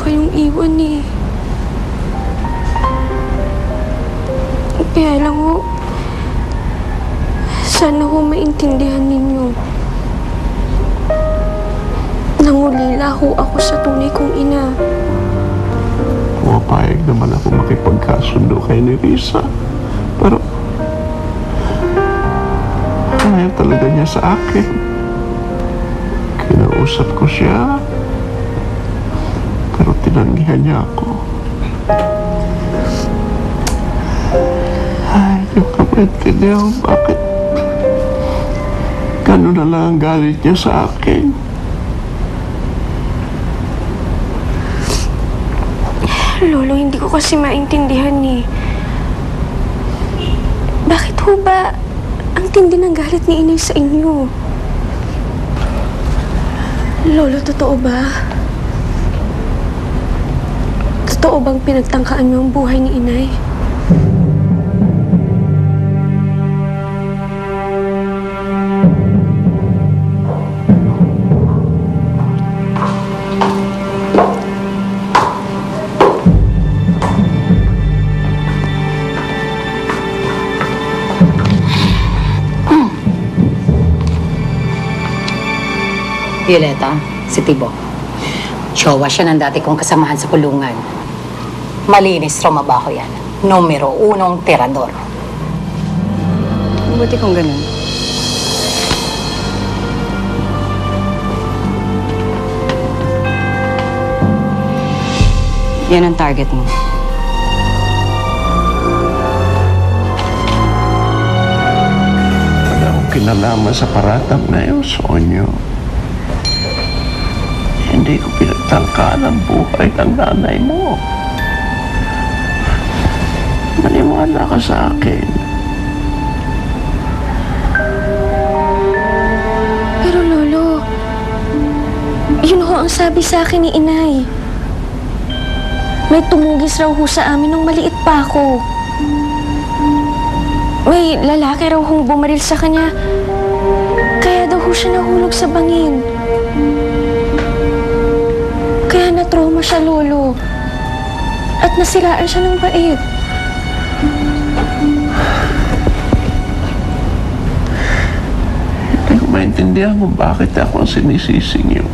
kayong iwan eh. Kaya lang ho, sana ho maintindihan ninyo. Nangulila ho ako sa tunay kong ina. Pumapayag naman ako makipagkasundo kay ni Risa. Pero ayaw talaga niya sa akin. Kinausap ko siya, pero tinanggihan niya ako. Ay, hindi ko maintindihan bakit gano'n na lang ang galit niya sa akin. Lolo, hindi ko kasi maintindihan eh. Bakit ho ba ang tindi ng galit ni Inay sa inyo? Lolo, totoo ba? Totoo bang pinagtangkaan niyo ang buhay ni Inay? Violeta, si Tibo. Jowa siya ng dati kong kasamahan sa kulungan. Malinis trabaho yan. Numero 1 tirador. Mabuti kung ganun. Yan ang target mo. Wala akong kinalaman sa paratang na yun, Sonyo. Hindi ko pinagtangkaan ang buhay ng nanay mo. Maniwala ka sa akin. Pero Lolo, yun ho ang sabi sa akin ni Inay. May tumugis raw ho sa amin nung maliit pa ako. May lalaki raw hong bumaril sa kanya. Kaya daw ho siya nahulog sa bangin. Kaya na-trauma siya, Lolo. At nasiraan siya ng bait. Hindi ko maintindihan kung bakit ako ang sinisisi niyo.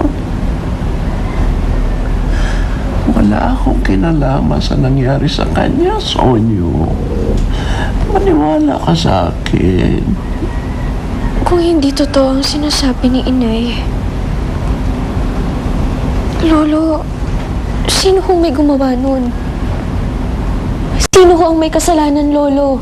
Wala akong kinalaman sa nangyari sa kanya, Sonyo. Maniwala ka sa akin. Kung hindi totoo ang sinasabi ni Inay, Lolo, sino ho may gumawa nun? Sino ho ang may kasalanan, Lolo?